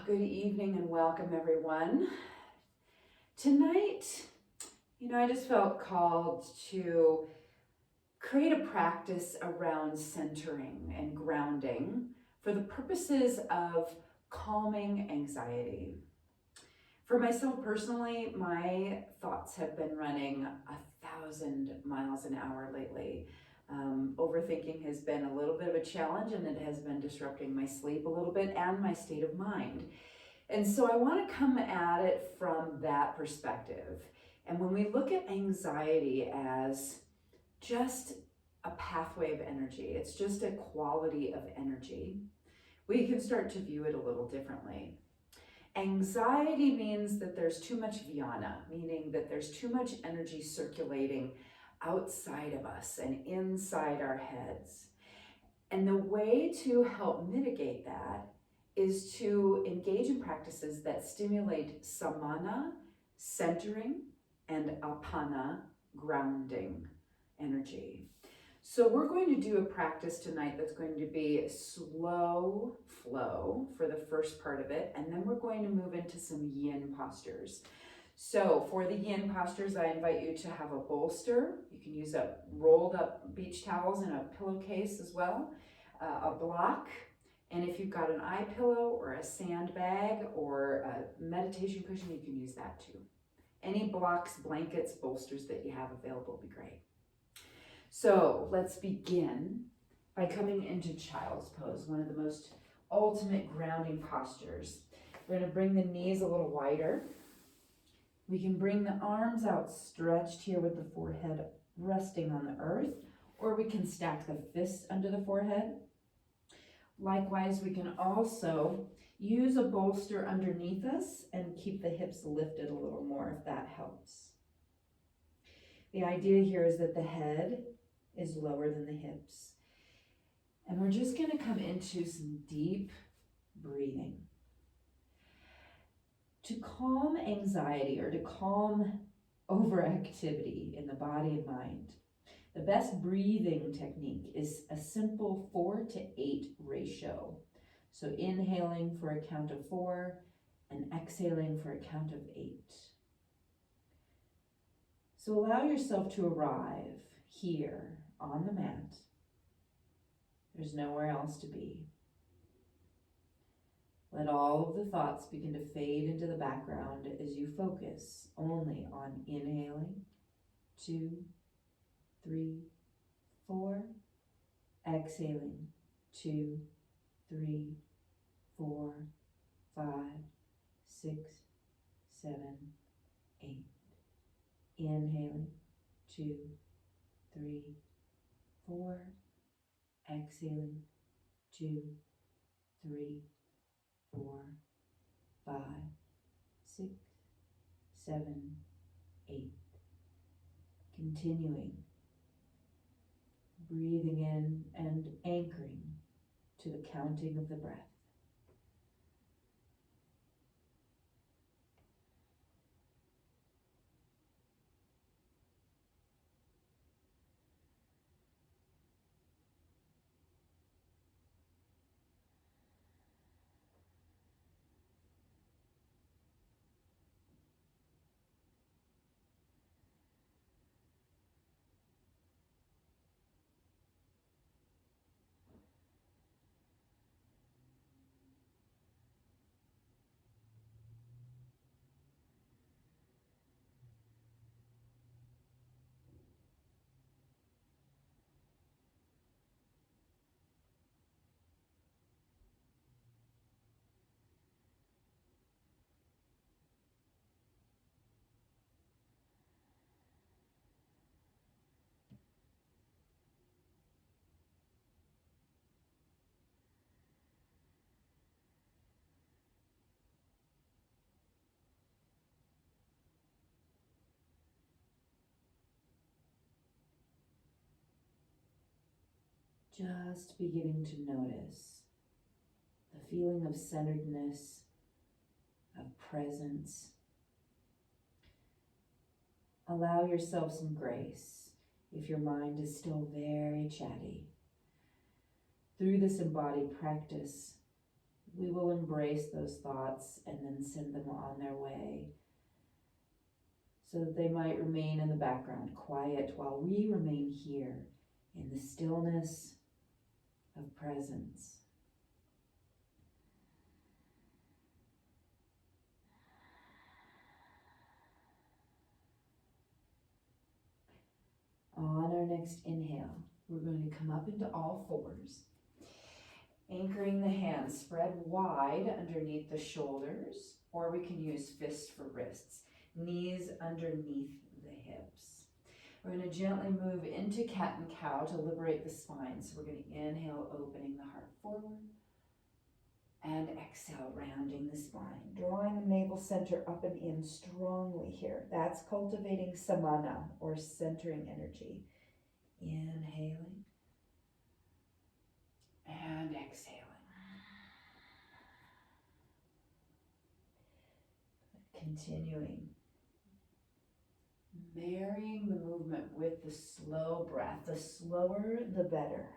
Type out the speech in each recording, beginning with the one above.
Good evening and welcome, everyone. Tonight, I just felt called to create a practice around centering and grounding for the purposes of calming anxiety. For myself personally, my thoughts have been running 1,000 miles an hour lately. Overthinking has been a little bit of a challenge, and it has been disrupting my sleep a little bit and my state of mind. And so I want to come at it from that perspective. And when we look at anxiety as just a pathway of energy, it's just a quality of energy, we can start to view it a little differently. Anxiety means that there's too much jnana, meaning that there's too much energy circulating outside of us and inside our heads. And the way to help mitigate that is to engage in practices that stimulate samana, centering, and apana, grounding energy. So we're going to do a practice tonight that's going to be slow flow for the first part of it, and then we're going to move into some yin postures. So for the yin postures, I invite you to have a bolster. You can use a rolled up beach towels and a pillowcase as well, a block, and if you've got an eye pillow or a sandbag or a meditation cushion, you can use that too. Any blocks, blankets, bolsters that you have available would be great. So let's begin by coming into child's pose, one of the most ultimate grounding postures. We're going to bring the knees a little wider. We can bring the arms out stretched here with the forehead resting on the earth, or we can stack the fists under the forehead. Likewise, we can also use a bolster underneath us and keep the hips lifted a little more if that helps. The idea here is that the head is lower than the hips. And we're just going to come into some deep breathing. To calm anxiety or to calm overactivity in the body and mind, the best breathing technique is a simple 4-to-8 ratio. So inhaling for a count of 4 and exhaling for a count of 8. So allow yourself to arrive here on the mat. There's nowhere else to be. Let all of the thoughts begin to fade into the background as you focus only on inhaling, 2, 3, 4, exhaling, 2, 3, 4, 5, 6, 7, 8. Inhaling, 2, 3, 4, exhaling, 2, 3, 4, 5, 6, 7, 8. Continuing, breathing in and anchoring to the counting of the breath. Just beginning to notice the feeling of centeredness, of presence. Allow yourself some grace if your mind is still very chatty. Through this embodied practice, we will embrace those thoughts and then send them on their way so that they might remain in the background, quiet, while we remain here in the stillness of presence. On our next inhale, we're going to come up into all fours, anchoring the hands spread wide underneath the shoulders, or we can use fists for wrists, knees underneath the hips. We're going to gently move into cat and cow to liberate the spine. So we're going to inhale, opening the heart forward, and exhale, rounding the spine, drawing the navel center up and in strongly here. That's cultivating samana, or centering energy. Inhaling and exhaling. Continuing. Marrying the movement with the slow breath. The slower, the better.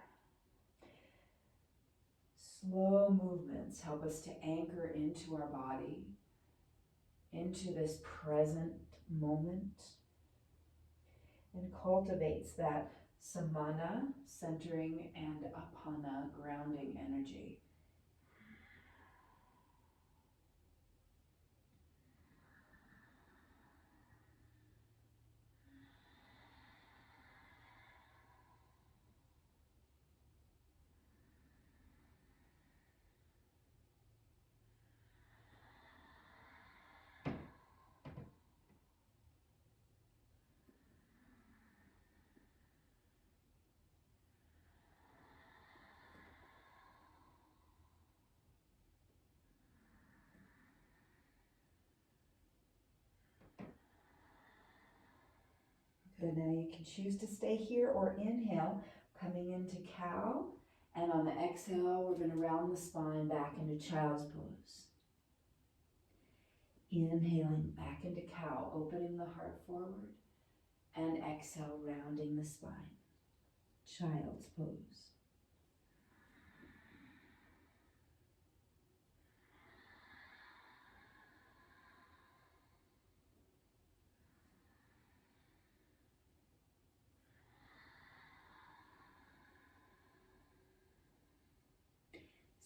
Slow movements help us to anchor into our body, into this present moment, and cultivates that samana, centering, and apana, grounding energy. Good, now you can choose to stay here or inhale, coming into cow. And on the exhale, we're going to round the spine back into child's pose. Inhaling back into cow, opening the heart forward. And exhale, rounding the spine. Child's pose.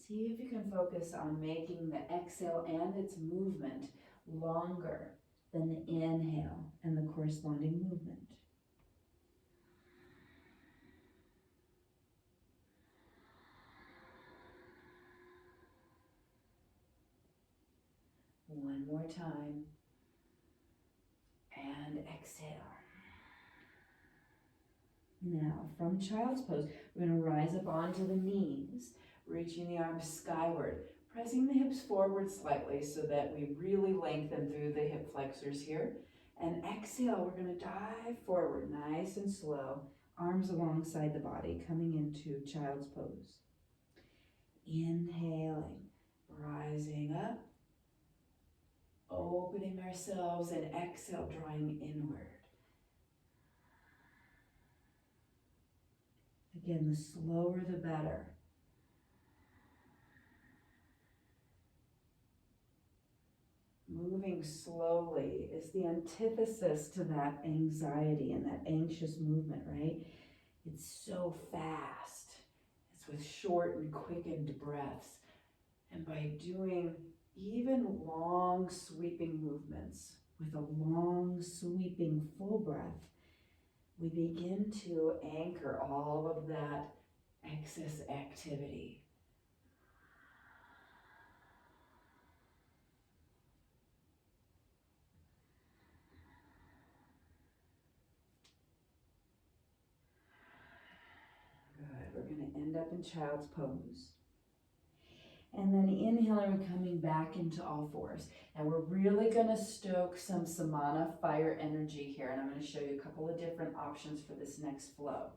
See if you can focus on making the exhale and its movement longer than the inhale and the corresponding movement. One more time. And exhale. Now, from child's pose, we're going to rise up onto the knees, reaching the arms skyward, pressing the hips forward slightly so that we really lengthen through the hip flexors here. And exhale, we're going to dive forward, nice and slow, arms alongside the body, coming into child's pose. Inhaling, rising up, opening ourselves, and exhale, drawing inward. Again, the slower the better. Moving slowly is the antithesis to that anxiety and that anxious movement, right? It's so fast. It's with short and quickened breaths. And by doing even long sweeping movements with a long sweeping full breath, we begin to anchor all of that excess activity. Good. We're going to end up in child's pose. And then inhaling and coming back into all fours. Now we're really going to stoke some samana fire energy here, and I'm going to show you a couple of different options for this next flow.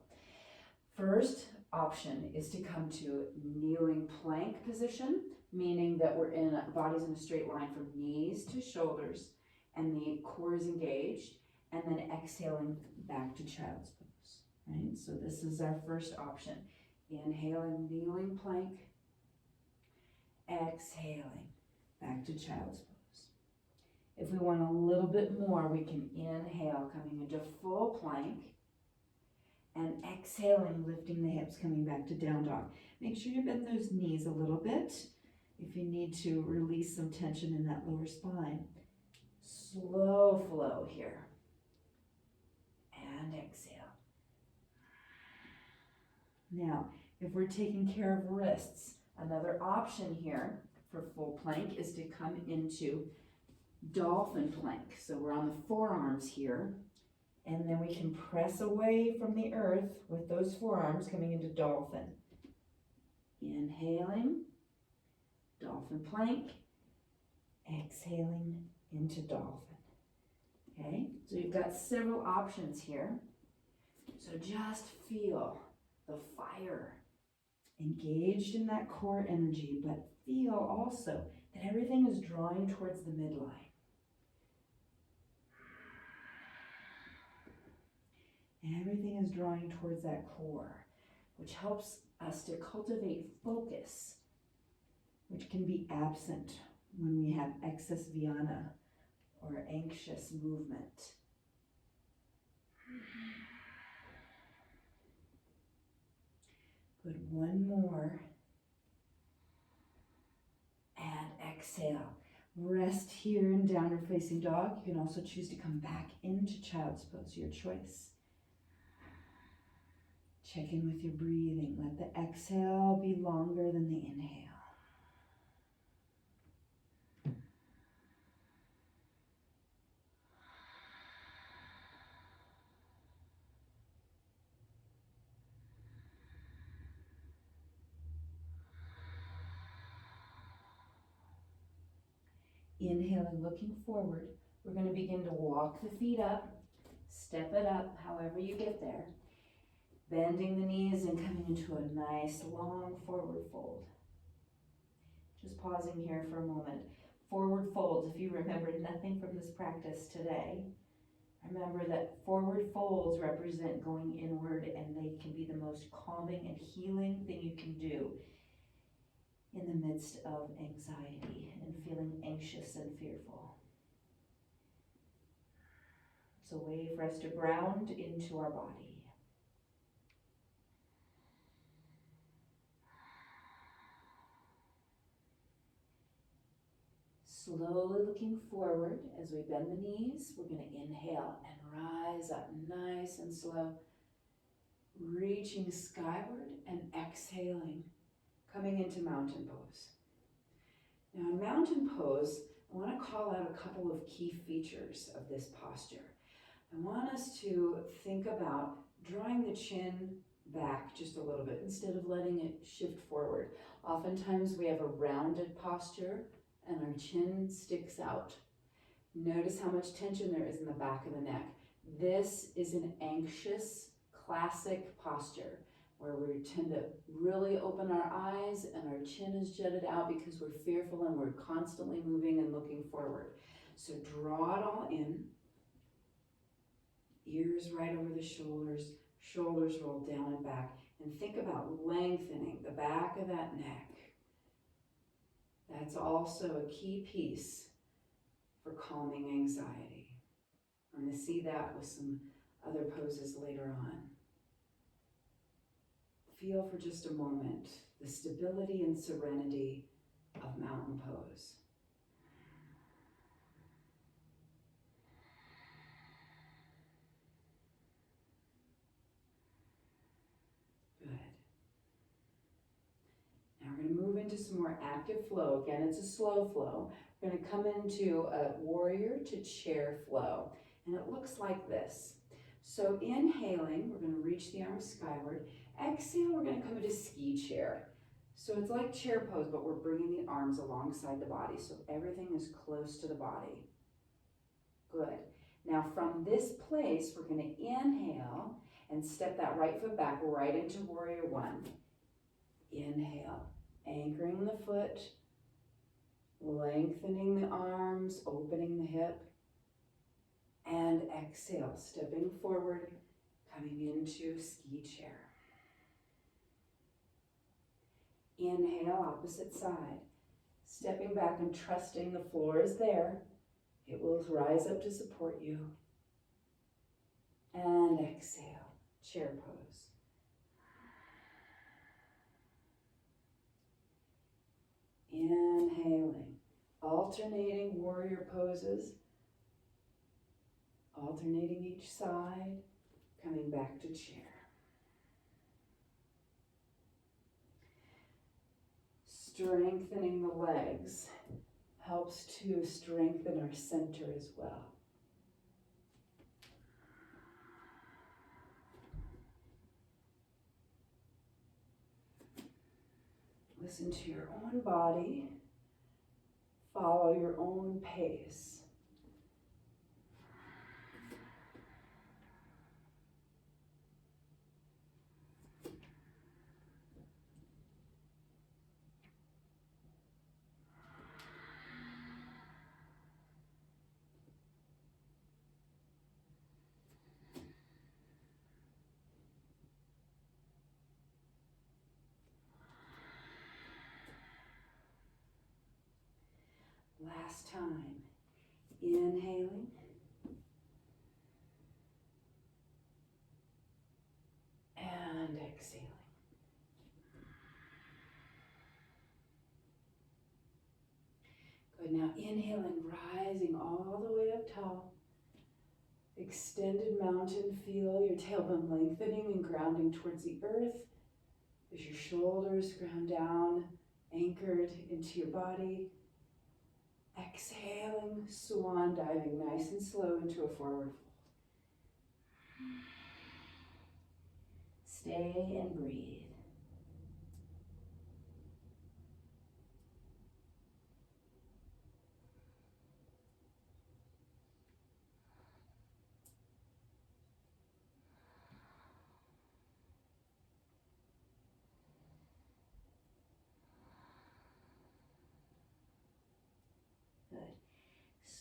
First option is to come to kneeling plank position, meaning that we're in bodies in a straight line from knees to shoulders, and the core is engaged, and then exhaling back to child's pose, right? So this is our first option. Inhaling, kneeling plank, exhaling, back to child's pose. If we want a little bit more, we can inhale, coming into full plank, and exhaling, lifting the hips, coming back to down dog. Make sure you bend those knees a little bit if you need to release some tension in that lower spine. Slow flow here. And exhale. Now, if we're taking care of wrists, another option here for full plank is to come into dolphin plank. So we're on the forearms here, and then we can press away from the earth with those forearms coming into dolphin. Inhaling, dolphin plank, exhaling into dolphin. Okay, so you've got several options here. So just feel the fire engaged in that core energy, but feel also that everything is drawing towards the midline. Everything is drawing towards that core, which helps us to cultivate focus, which can be absent when we have excess Vyana or anxious movement. Good, one more. And exhale. Rest here in downward facing dog. You can also choose to come back into child's pose, your choice. Check in with your breathing. Let the exhale be longer than the inhale. Inhaling, looking forward. We're going to begin to walk the feet up, step it up, however you get there. Bending the knees and coming into a nice long forward fold. Just pausing here for a moment. Forward folds, if you remembered nothing from this practice today, remember that forward folds represent going inward, and they can be the most calming and healing thing you can do in the midst of anxiety and feeling anxious and fearful. It's a way for us to ground into our body. Slowly looking forward as we bend the knees, we're going to inhale and rise up nice and slow, reaching skyward and exhaling, coming into mountain pose. Now in mountain pose, I want to call out a couple of key features of this posture. I want us to think about drawing the chin back just a little bit instead of letting it shift forward. Oftentimes we have a rounded posture and our chin sticks out. Notice how much tension there is in the back of the neck. This is an anxious, classic posture where we tend to really open our eyes and our chin is jutted out because we're fearful and we're constantly moving and looking forward. So draw it all in. Ears right over the shoulders, shoulders roll down and back, and think about lengthening the back of that neck. That's also a key piece for calming anxiety. We're going to see that with some other poses later on. Feel for just a moment the stability and serenity of mountain pose. We're going to move into some more active flow. Again, it's a slow flow. We're going to come into a warrior to chair flow. And it looks like this. So inhaling, we're going to reach the arms skyward. Exhale, we're going to come into ski chair. So it's like chair pose, but we're bringing the arms alongside the body. So everything is close to the body. Good. Now from this place, we're going to inhale and step that right foot back right into warrior one. Inhale. Anchoring the foot, lengthening the arms, opening the hip, and exhale, stepping forward, coming into ski chair. Inhale, opposite side. Stepping back and trusting the floor is there. It will rise up to support you. And exhale, chair pose. Inhaling, alternating warrior poses, alternating each side, coming back to chair. Strengthening the legs helps to strengthen our center as well. Listen to your own body. Follow your own pace. Last time. Inhaling. And exhaling. Good. Now inhaling, rising all the way up tall. Extended mountain feel, your tailbone lengthening and grounding towards the earth as your shoulders ground down, anchored into your body. Exhaling, swan diving nice and slow into a forward fold. Stay and breathe.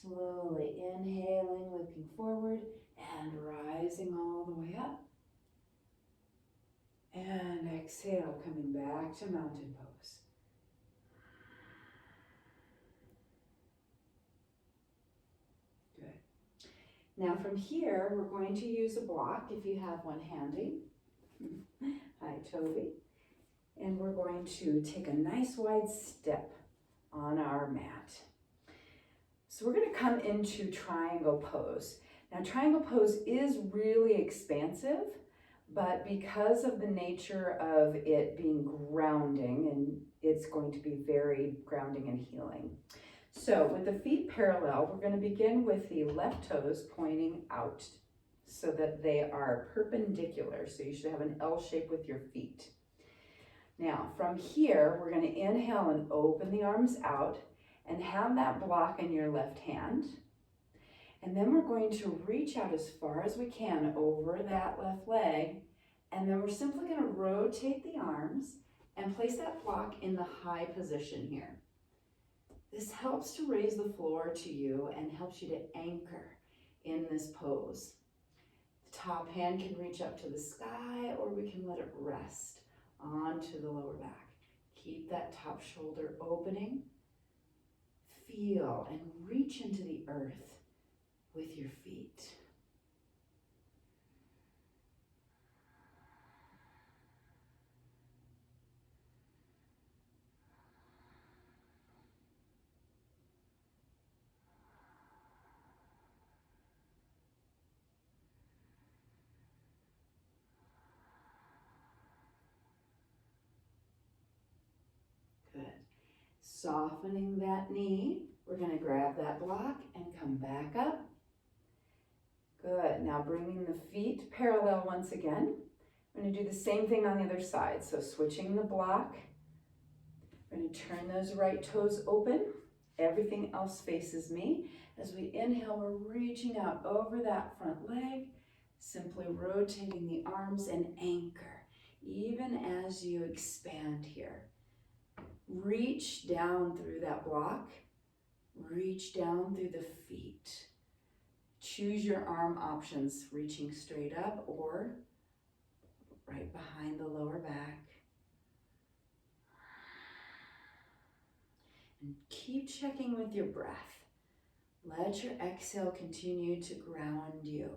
Slowly inhaling, looking forward, and rising all the way up. And exhale, coming back to mountain pose. Good. Now from here, we're going to use a block, if you have one handy. Hi, Toby. And we're going to take a nice wide step on our mat. So we're going to come into triangle pose. Now triangle pose is really expansive, but because of the nature of it being grounding, and it's going to be very grounding and healing. So with the feet parallel, we're going to begin with the left toes pointing out so that they are perpendicular. So you should have an L shape with your feet. Now from here, we're going to inhale and open the arms out and have that block in your left hand. And then we're going to reach out as far as we can over that left leg. And then we're simply going to rotate the arms and place that block in the high position here. This helps to raise the floor to you and helps you to anchor in this pose. The top hand can reach up to the sky, or we can let it rest onto the lower back. Keep that top shoulder opening. Feel and reach into the earth with your feet. Good. Softening that knee. We're going to grab that block and come back up. Good. Now bringing the feet parallel once again. We're going to do the same thing on the other side. So switching the block. We're going to turn those right toes open. Everything else faces me. As we inhale, we're reaching out over that front leg, simply rotating the arms and anchor, even as you expand here. Reach down through that block. Reach down through the feet. Choose your arm options, reaching straight up or right behind the lower back. And keep checking with your breath. Let your exhale continue to ground you,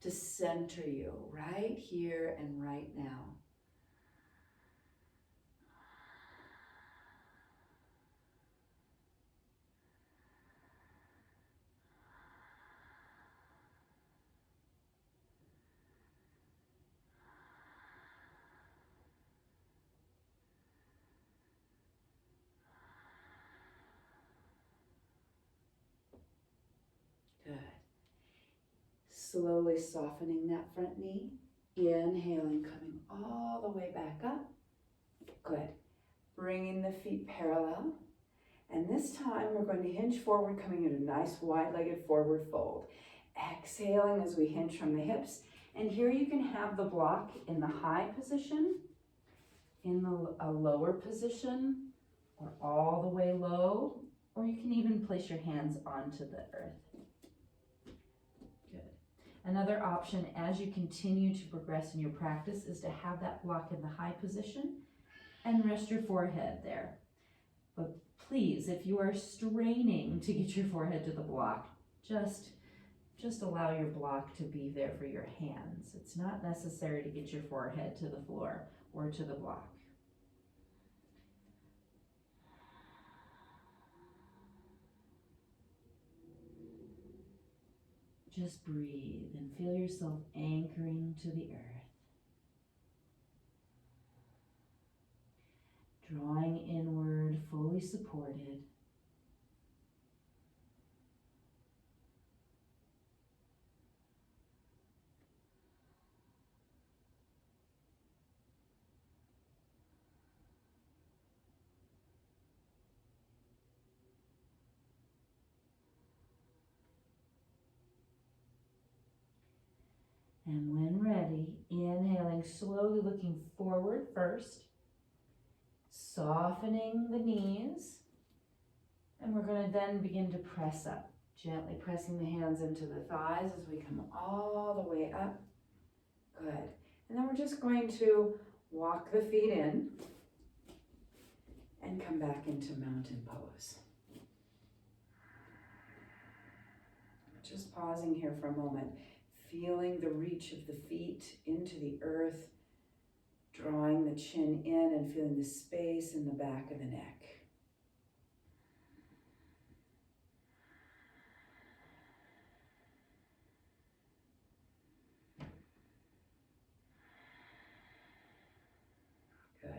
to center you right here and right now. Good. Slowly softening that front knee. Inhaling, coming all the way back up. Good. Bringing the feet parallel. And this time we're going to hinge forward, coming into a nice wide-legged forward fold. Exhaling as we hinge from the hips. And here you can have the block in the high position, in a lower position, or all the way low, or you can even place your hands onto the earth. Good. Another option as you continue to progress in your practice is to have that block in the high position and rest your forehead there. But please, if you are straining to get your forehead to the block, just allow your block to be there for your hands. It's not necessary to get your forehead to the floor or to the block. Just breathe and feel yourself anchoring to the earth. Drawing inward, fully supported. And when ready, inhaling, slowly looking forward first, softening the knees, and we're going to then begin to press up, gently pressing the hands into the thighs as we come all the way up. Good. And then we're just going to walk the feet in and come back into mountain pose. Just pausing here for a moment, feeling the reach of the feet into the earth, drawing the chin in and feeling the space in the back of the neck. Good.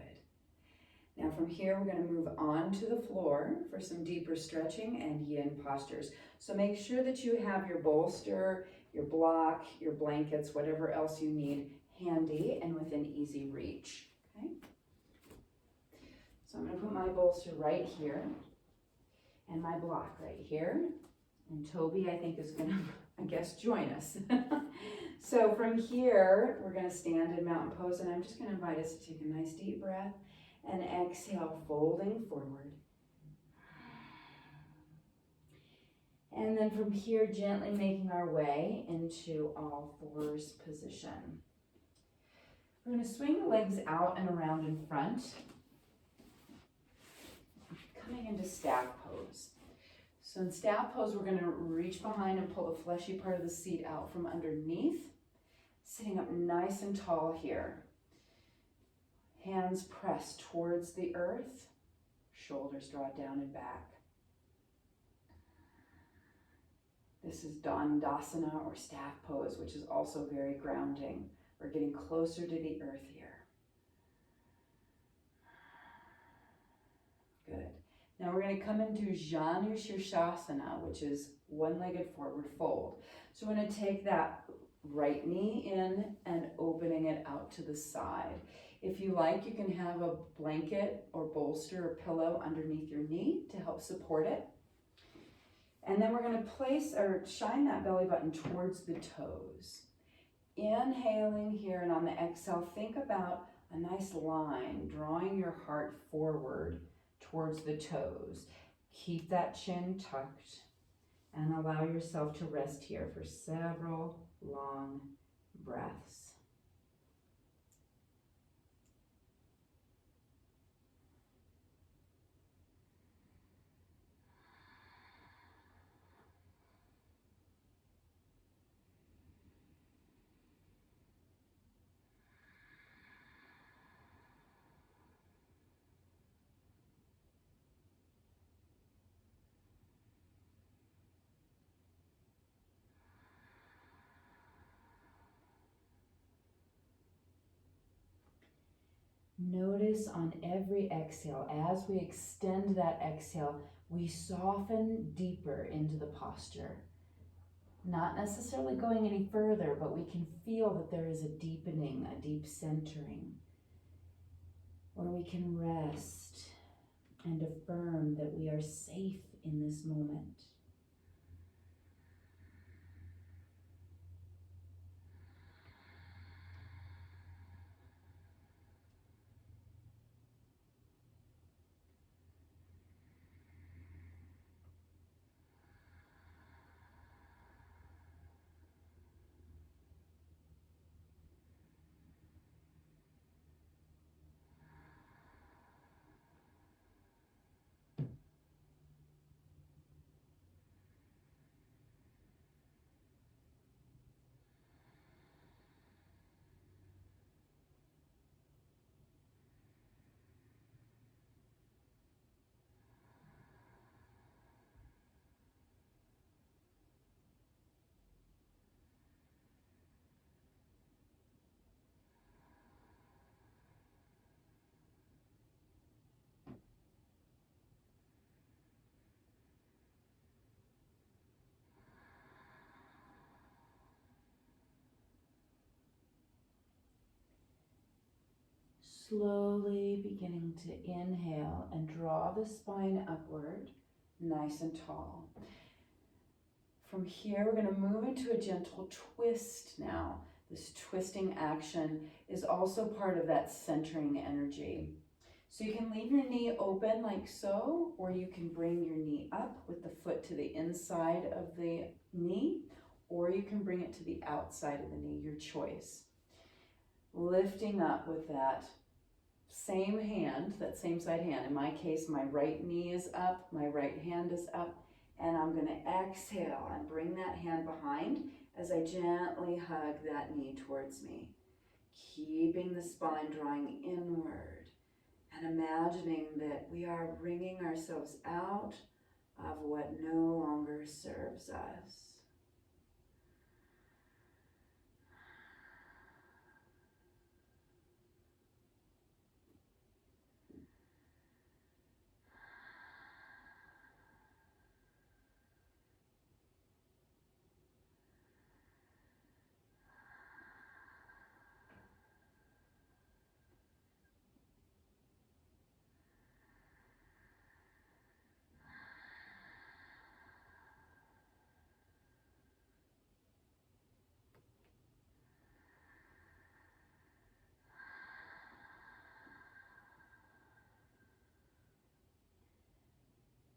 Now from here, we're going to move on to the floor for some deeper stretching and yin postures. So make sure that you have your bolster, your block, your blankets, whatever else you need handy and within easy reach. Okay? So I'm going to put my bolster right here and my block right here. And Toby, I think, is going to, I guess, join us. So from here, we're going to stand in mountain pose, and I'm just going to invite us to take a nice deep breath and exhale, folding forward. And then from here, gently making our way into all fours position. We're going to swing the legs out and around in front, coming into staff pose. So in staff pose, we're going to reach behind and pull the fleshy part of the seat out from underneath, sitting up nice and tall here. Hands press towards the earth, shoulders draw down and back. This is Dandasana or staff pose, which is also very grounding. We're getting closer to the earth here. Good. Now we're going to come into Janu Shirshasana, which is one-legged forward fold. So we're going to take that right knee in and opening it out to the side. If you like, you can have a blanket or bolster or pillow underneath your knee to help support it. And then we're going to place or shine that belly button towards the toes. Inhaling here, and on the exhale, think about a nice line, drawing your heart forward towards the toes. Keep that chin tucked and allow yourself to rest here for several long breaths. Notice on every exhale, as we extend that exhale, we soften deeper into the posture. Not necessarily going any further, but we can feel that there is a deepening, a deep centering, where we can rest and affirm that we are safe in this moment. Slowly beginning to inhale and draw the spine upward, nice and tall. From here, we're going to move into a gentle twist now. This twisting action is also part of that centering energy. So you can leave your knee open like so, or you can bring your knee up with the foot to the inside of the knee, or you can bring it to the outside of the knee, your choice. Lifting up with that same hand, that same side hand. In my case, my right knee is up, my right hand is up, and I'm going to exhale and bring that hand behind as I gently hug that knee towards me, keeping the spine drawing inward and imagining that we are bringing ourselves out of what no longer serves us.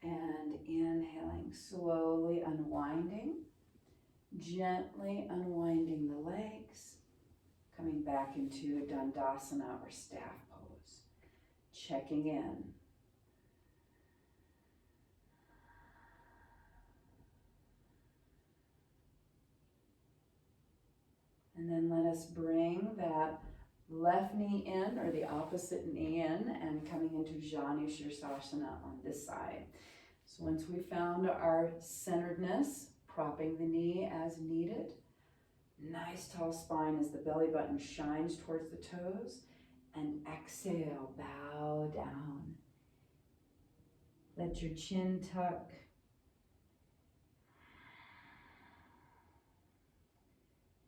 And inhaling, slowly unwinding, gently unwinding the legs, coming back into Dandasana or staff pose, checking in. And then let us bring that left knee in or the opposite knee in and coming into Janu Sirsasana on this side. So once we found our centeredness, propping the knee as needed, nice tall spine as the belly button shines towards the toes, and exhale, bow down. Let your chin tuck.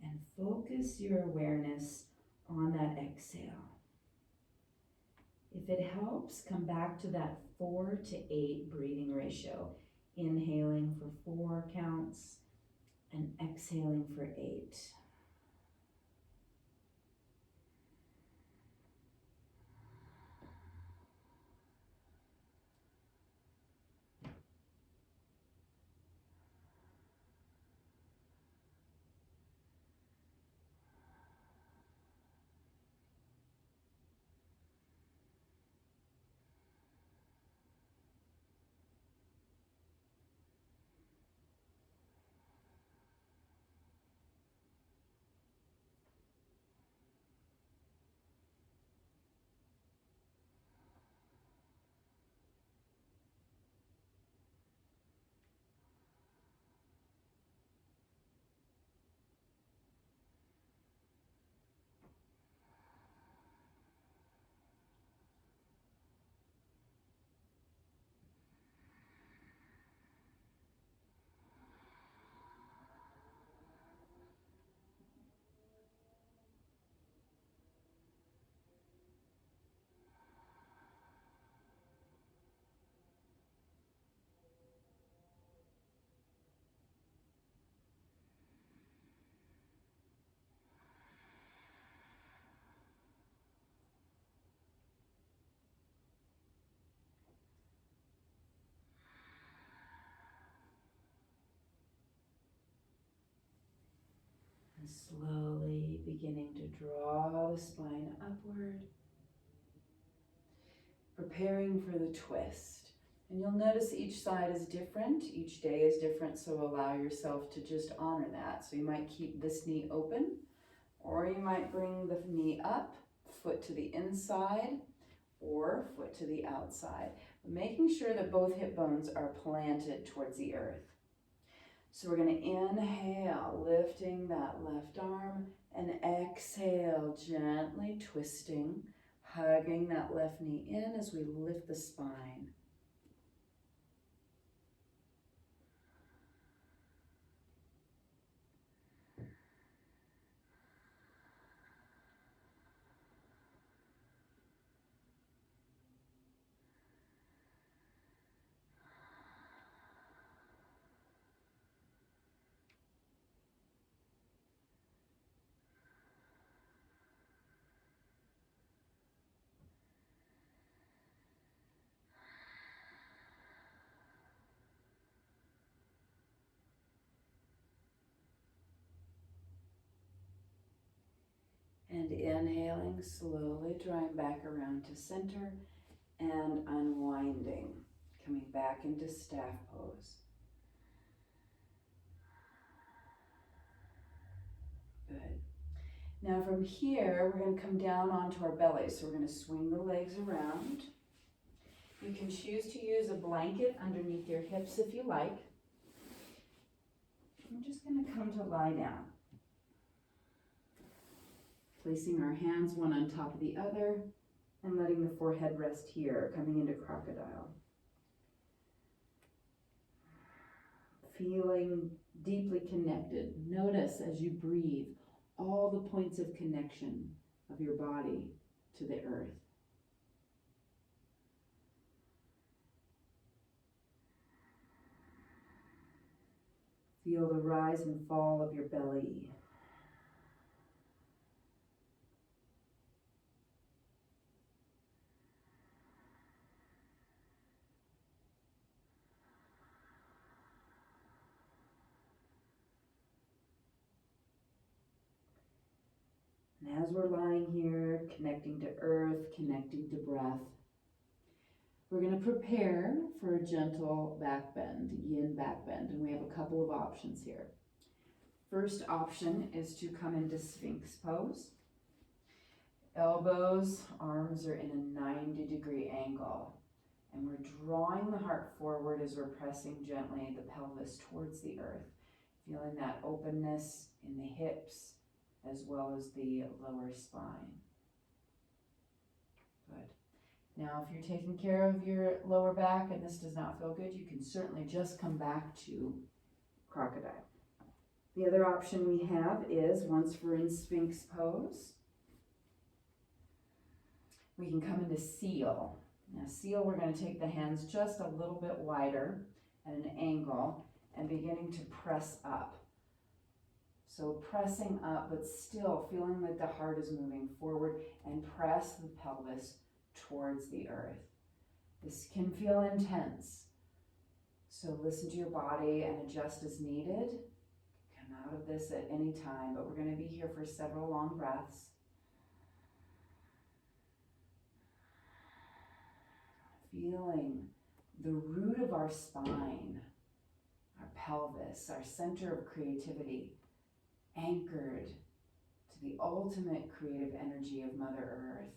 And focus your awareness on that exhale. If it helps, come back to that 4 to 8 breathing ratio. Inhaling for 4 counts and exhaling for 8. And slowly beginning to draw the spine upward, preparing for the twist. And you'll notice each side is different, each day is different, so allow yourself to just honor that. So you might keep this knee open, or you might bring the knee up, foot to the inside, or foot to the outside, making sure that both hip bones are planted towards the earth. So we're going to inhale, lifting that left arm, and exhale, gently twisting, hugging that left knee in as we lift the spine. And inhaling, slowly drawing back around to center and unwinding, coming back into staff pose. Good. Now from here, we're going to come down onto our belly. So we're going to swing the legs around. You can choose to use a blanket underneath your hips if you like. I'm just going to come to lie down. Placing our hands one on top of the other and letting the forehead rest here, coming into crocodile. Feeling deeply connected. Notice as you breathe all the points of connection of your body to the earth. Feel the rise and fall of your belly. And as we're lying here, connecting to earth, connecting to breath, we're going to prepare for a gentle back bend, yin back bend, and we have a couple of options here. First option is to come into Sphinx pose. Elbows, arms are in a 90-degree angle, and we're drawing the heart forward as we're pressing gently the pelvis towards the earth, feeling that openness in the hips as well as the lower spine. Good. Now, if you're taking care of your lower back and this does not feel good, you can certainly just come back to crocodile. The other option we have is, once we're in Sphinx pose, we can come into seal. Now, seal, we're going to take the hands just a little bit wider at an angle and beginning to press up. So pressing up, but still feeling like the heart is moving forward, and press the pelvis towards the earth. This can feel intense. So listen to your body and adjust as needed. Come out of this at any time, but we're going to be here for several long breaths. Feeling the root of our spine, our pelvis, our center of creativity, anchored to the ultimate creative energy of Mother Earth.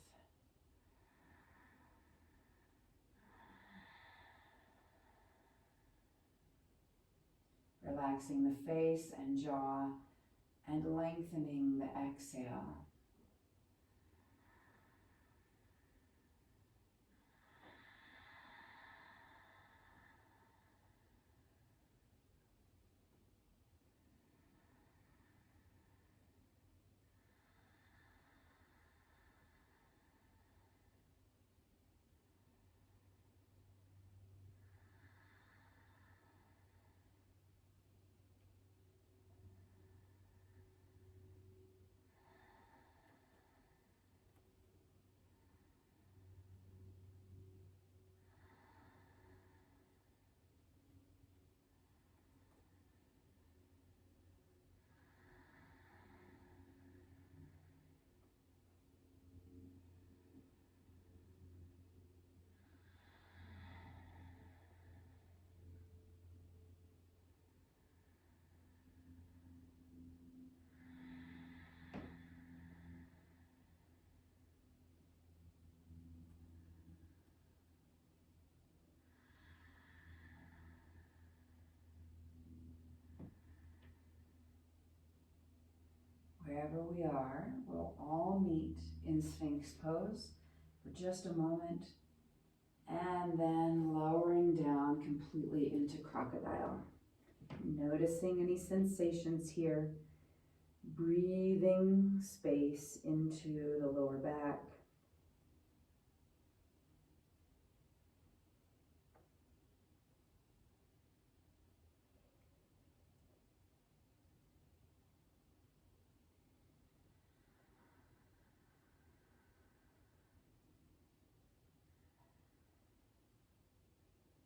Relaxing the face and jaw and lengthening the exhale. we are. We'll all meet in Sphinx pose for just a moment, and then lowering down completely into crocodile. Noticing any sensations here, breathing space into the lower back.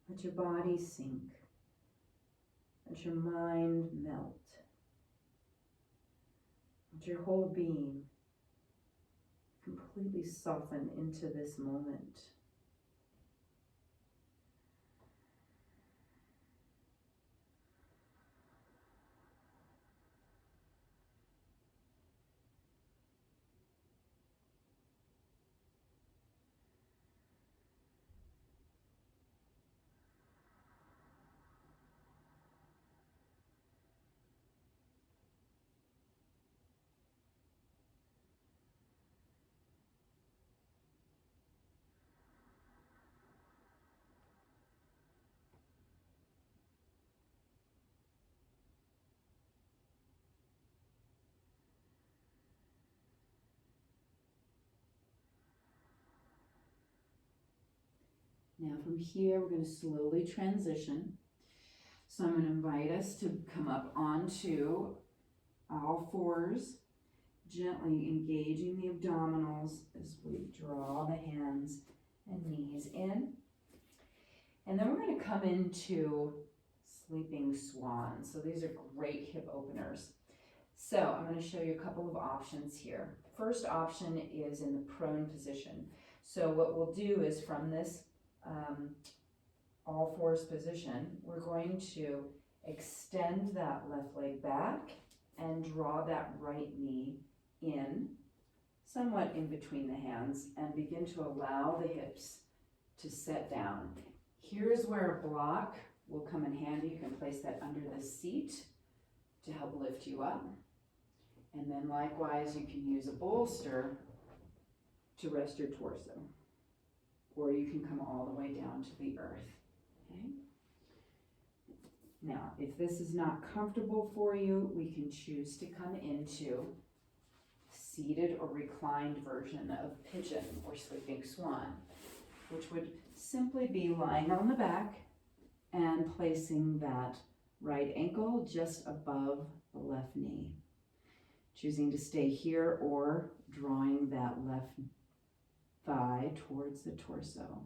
Let your body sink. Let your mind melt. Let your whole being completely soften into this moment. Now from here, we're going to slowly transition. So I'm going to invite us to come up onto all fours, gently engaging the abdominals as we draw the hands and knees in. And then we're going to come into sleeping swan. So these are great hip openers. So I'm going to show you a couple of options here. First option is in the prone position. So what we'll do is from this all fours position, we're going to extend that left leg back and draw that right knee in, somewhat in between the hands, and begin to allow the hips to set down. Here's where a block will come in handy. You can place that under the seat to help lift you up. And then likewise, you can use a bolster to rest your torso. Or you can come all the way down to the earth. Okay? Now, if this is not comfortable for you, we can choose to come into seated or reclined version of pigeon or sleeping swan, which would simply be lying on the back and placing that right ankle just above the left knee. Choosing to stay here or drawing that left thigh towards the torso.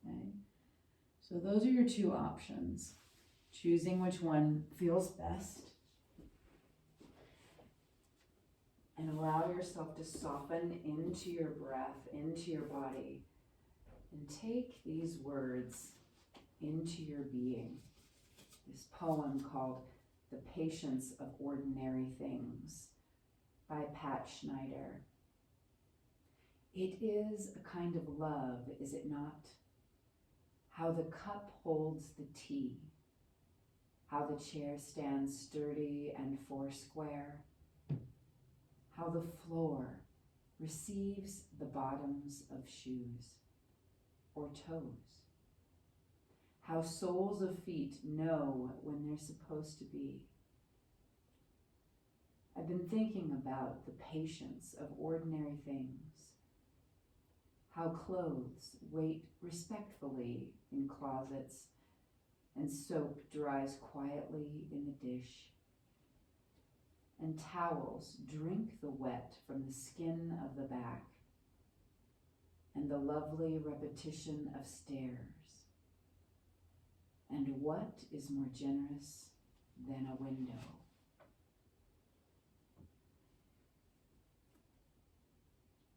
Okay? So those are your two options. Choosing which one feels best. And allow yourself to soften into your breath, into your body. And take these words into your being. This poem called The Patience of Ordinary Things by Pat Schneider. It is a kind of love, is it not? How the cup holds the tea, how the chair stands sturdy and foursquare, how the floor receives the bottoms of shoes or toes, how soles of feet know when they're supposed to be. I've been thinking about the patience of ordinary things, how clothes wait respectfully in closets and soap dries quietly in a dish, and towels drink the wet from the skin of the back, and the lovely repetition of stairs. And what is more generous than a window?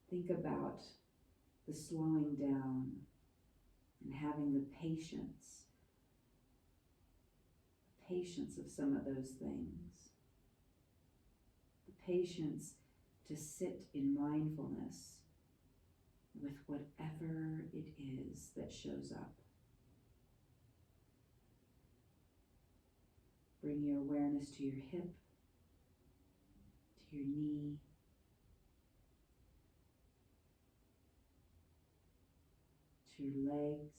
Think about the slowing down and having the patience of some of those things. The patience to sit in mindfulness with whatever it is that shows up. Bring your awareness to your hip, to your knee, to your legs.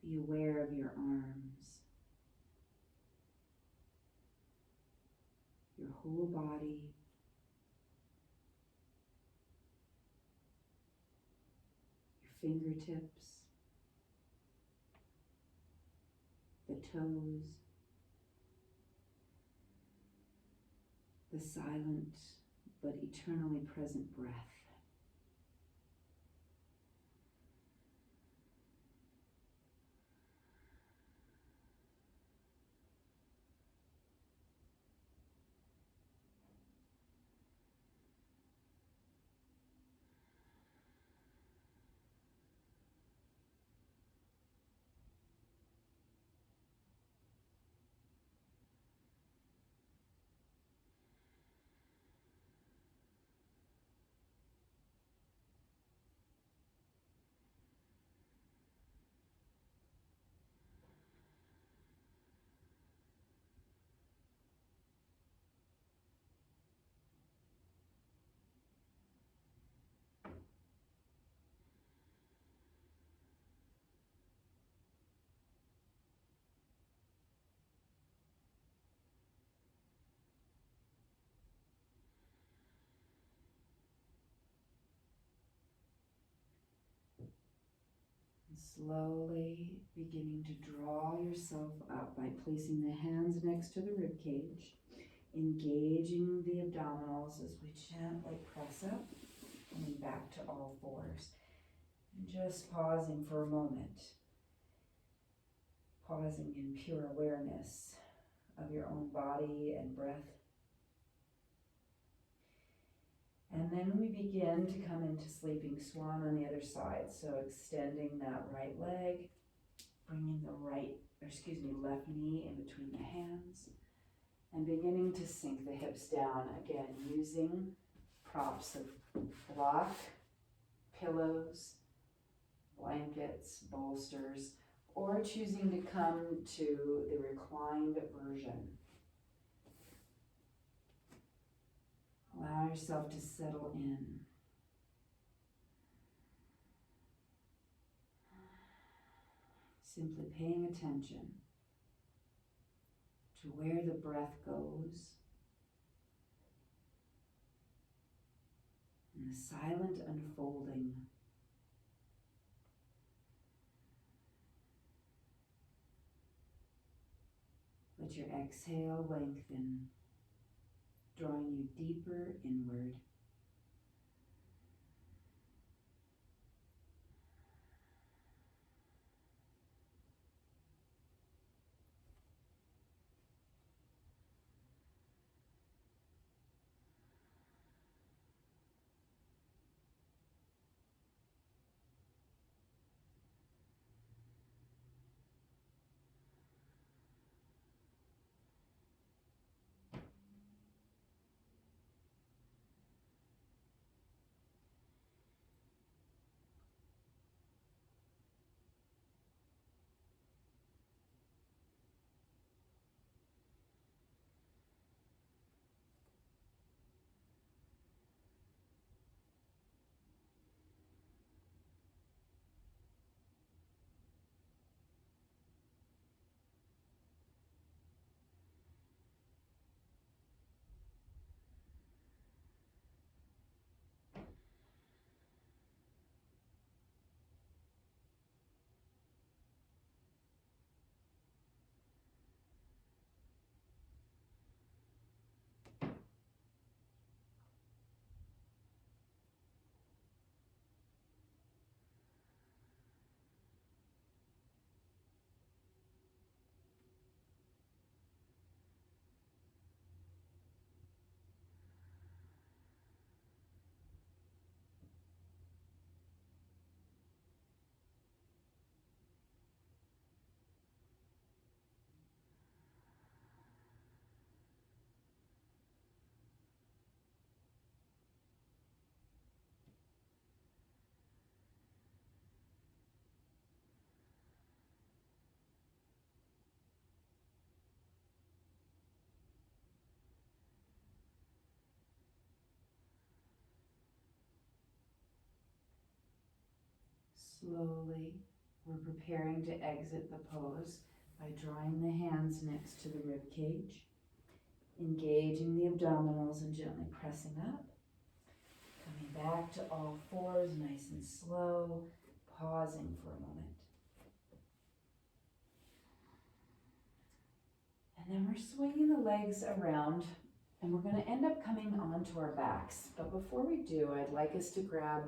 Be aware of your arms, your whole body, your fingertips, the toes, the silent but eternally present breath. Slowly beginning to draw yourself up by placing the hands next to the rib cage, engaging the abdominals as we gently press up and back to all fours. And just pausing for a moment, pausing in pure awareness of your own body and breath. And then we begin to come into sleeping swan on the other side. So extending that right leg, bringing the left knee in between the hands, and beginning to sink the hips down again using props of block, pillows, blankets, bolsters, or choosing to come to the reclined version. Allow yourself to settle in. Simply paying attention to where the breath goes and the silent unfolding let your exhale lengthen, drawing you deeper inward. Slowly, we're preparing to exit the pose by drawing the hands next to the rib cage, engaging the abdominals and gently pressing up. Coming back to all fours, nice and slow, pausing for a moment. And then we're swinging the legs around and we're going to end up coming onto our backs. But before we do, I'd like us to grab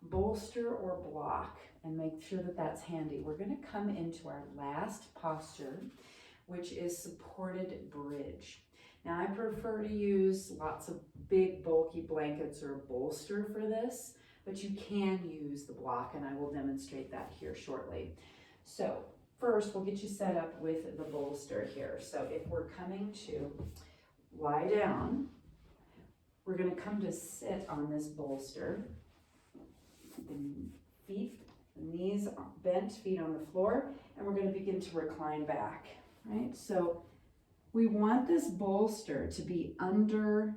bolster or block and make sure that that's handy. We're going to come into our last posture, which is supported bridge. Now I prefer to use lots of big bulky blankets or a bolster for this, but you can use the block and I will demonstrate that here shortly. So first we'll get you set up with the bolster here. So if we're coming to lie down, we're going to come to sit on this bolster. Feet, knees bent, feet on the floor, and we're going to begin to recline back, right? So we want this bolster to be under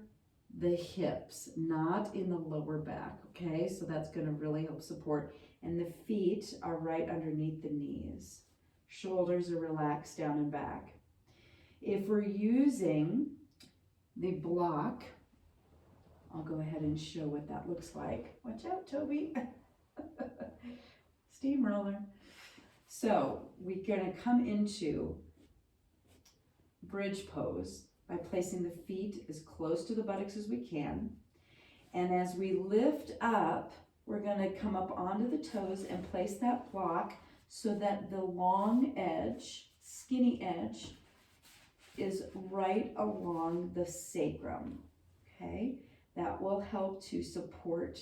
the hips, not in the lower back, okay? So that's going to really help support. And the feet are right underneath the knees. Shoulders are relaxed down and back. If we're using the block, I'll go ahead and show what that looks like. Watch out, Toby. Steamroller. So we're going to come into bridge pose by placing the feet as close to the buttocks as we can. And as we lift up, we're going to come up onto the toes and place that block so that the long edge, skinny edge, is right along the sacrum, okay? That will help to support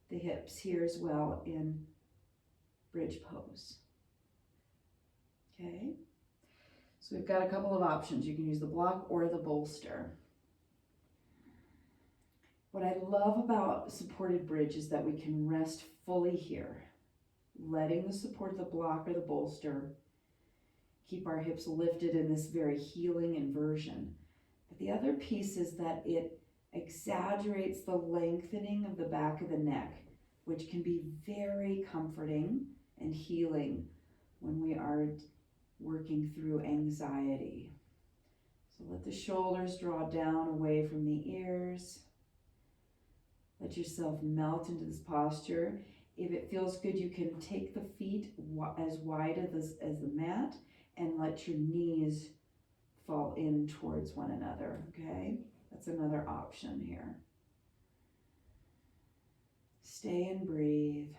the hips here as well in bridge pose, okay? So we've got a couple of options. You can use the block or the bolster. What I love about supported bridge is that we can rest fully here, letting the support of the block or the bolster keep our hips lifted in this very healing inversion. But the other piece is that it exaggerates the lengthening of the back of the neck, which can be very comforting and healing when we are working through anxiety. So let the shoulders draw down away from the ears. Let yourself melt into this posture. If it feels good, you can take the feet as wide as the mat and let your knees fall in towards one another, okay? That's another option here. Stay and breathe.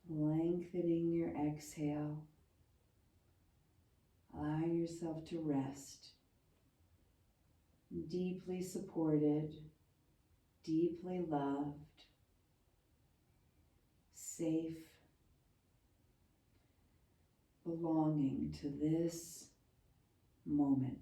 Lengthening your exhale, allowing yourself to rest, deeply supported, deeply loved, safe, belonging to this moment.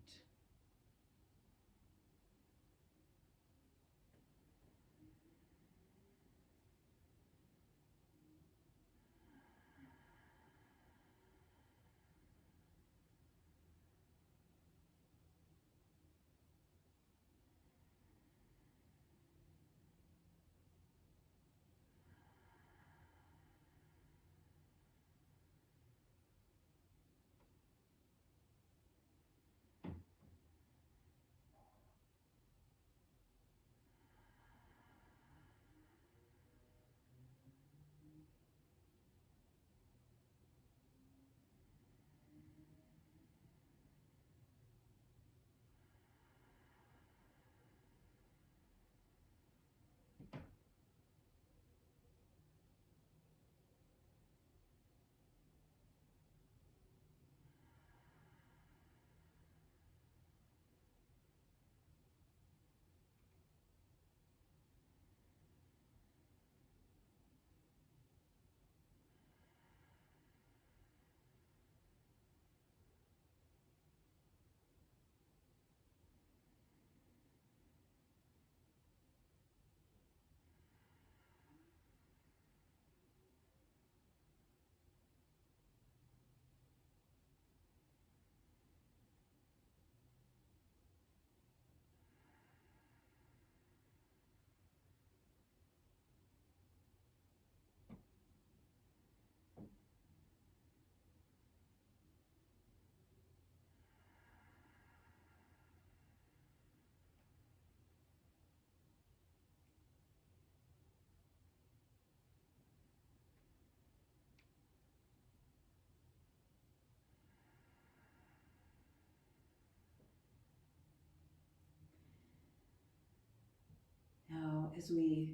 as we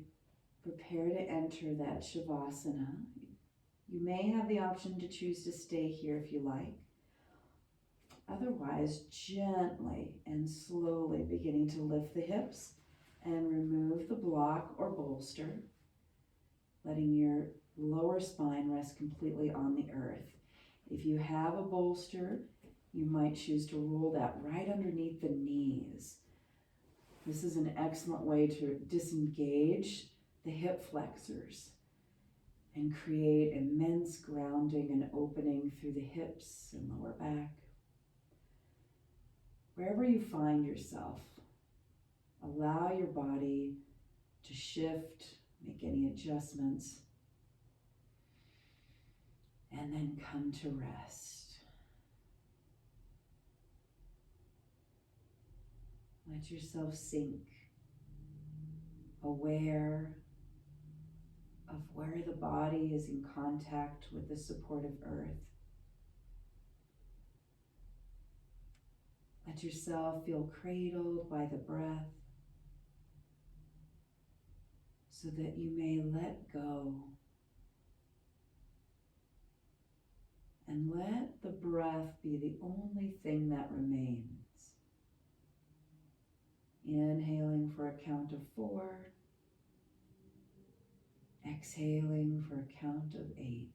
prepare to enter that Shavasana, you may have the option to choose to stay here if you like. Otherwise, gently and slowly beginning to lift the hips and remove the block or bolster, letting your lower spine rest completely on the earth. If you have a bolster, you might choose to roll that right underneath the knees. This is an excellent way to disengage the hip flexors and create immense grounding and opening through the hips and lower back. Wherever you find yourself, allow your body to shift, make any adjustments, and then come to rest. Let yourself sink, aware of where the body is in contact with the supportive earth. Let yourself feel cradled by the breath so that you may let go and let the breath be the only thing that remains. Inhaling for a count of 4, exhaling for a count of 8.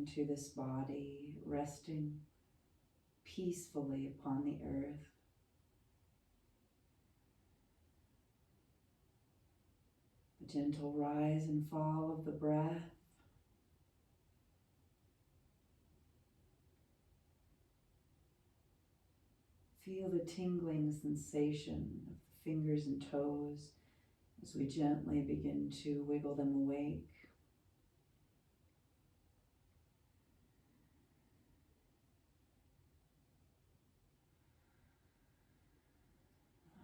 into this body, resting peacefully upon the earth. The gentle rise and fall of the breath. Feel the tingling sensation of the fingers and toes as we gently begin to wiggle them awake.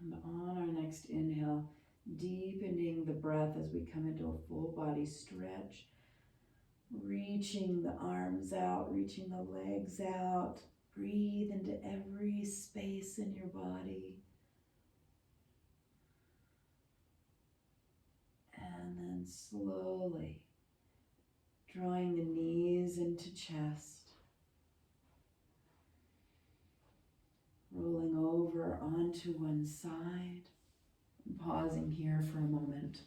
And on our next inhale, deepening the breath as we come into a full body stretch, reaching the arms out, reaching the legs out. Breathe into every space in your body. And then slowly drawing the knees into chest. Rolling over onto one side. And pausing here for a moment.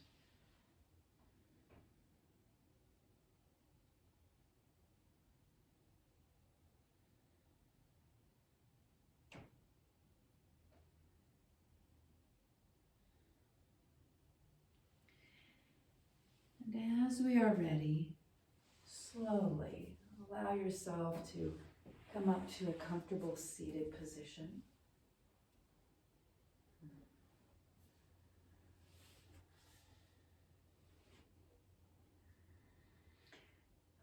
And as we are ready, slowly allow yourself to come up to a comfortable seated position.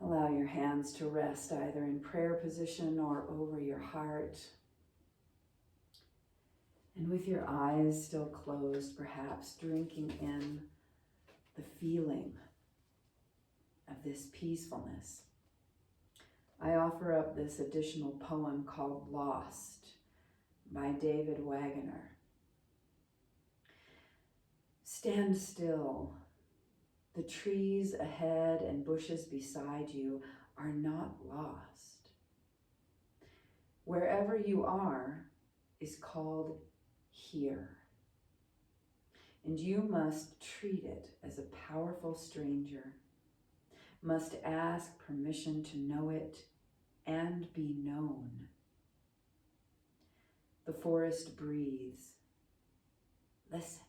Allow your hands to rest either in prayer position or over your heart. And with your eyes still closed, perhaps drinking in the feeling of this peacefulness, I offer up this additional poem called Lost by David Wagoner. Stand still. The trees ahead and bushes beside you are not lost. Wherever you are is called here. And you must treat it as a powerful stranger, must ask permission to know it and be known. The forest breathes. Listen.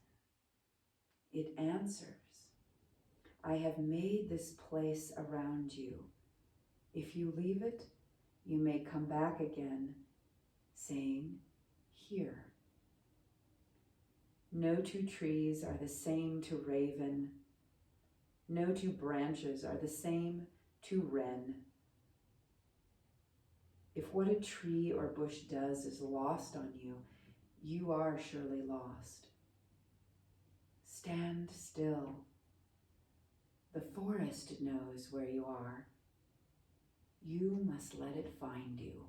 It answers. I have made this place around you. If you leave it, you may come back again, saying, here. No two trees are the same to raven. No two branches are the same to wren. If what a tree or bush does is lost on you, you are surely lost. Stand still. The forest knows where you are. You must let it find you.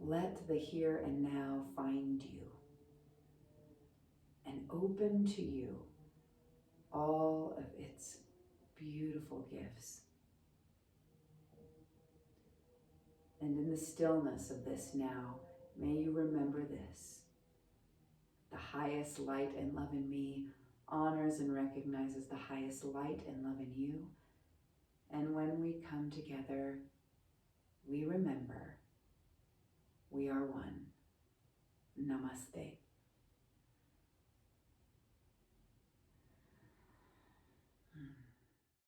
Let the here and now find you and open to you all of its beautiful gifts. And in the stillness of this now, may you remember this. The highest light and love in me honors and recognizes the highest light and love in you. And when we come together, we remember we are one. Namaste.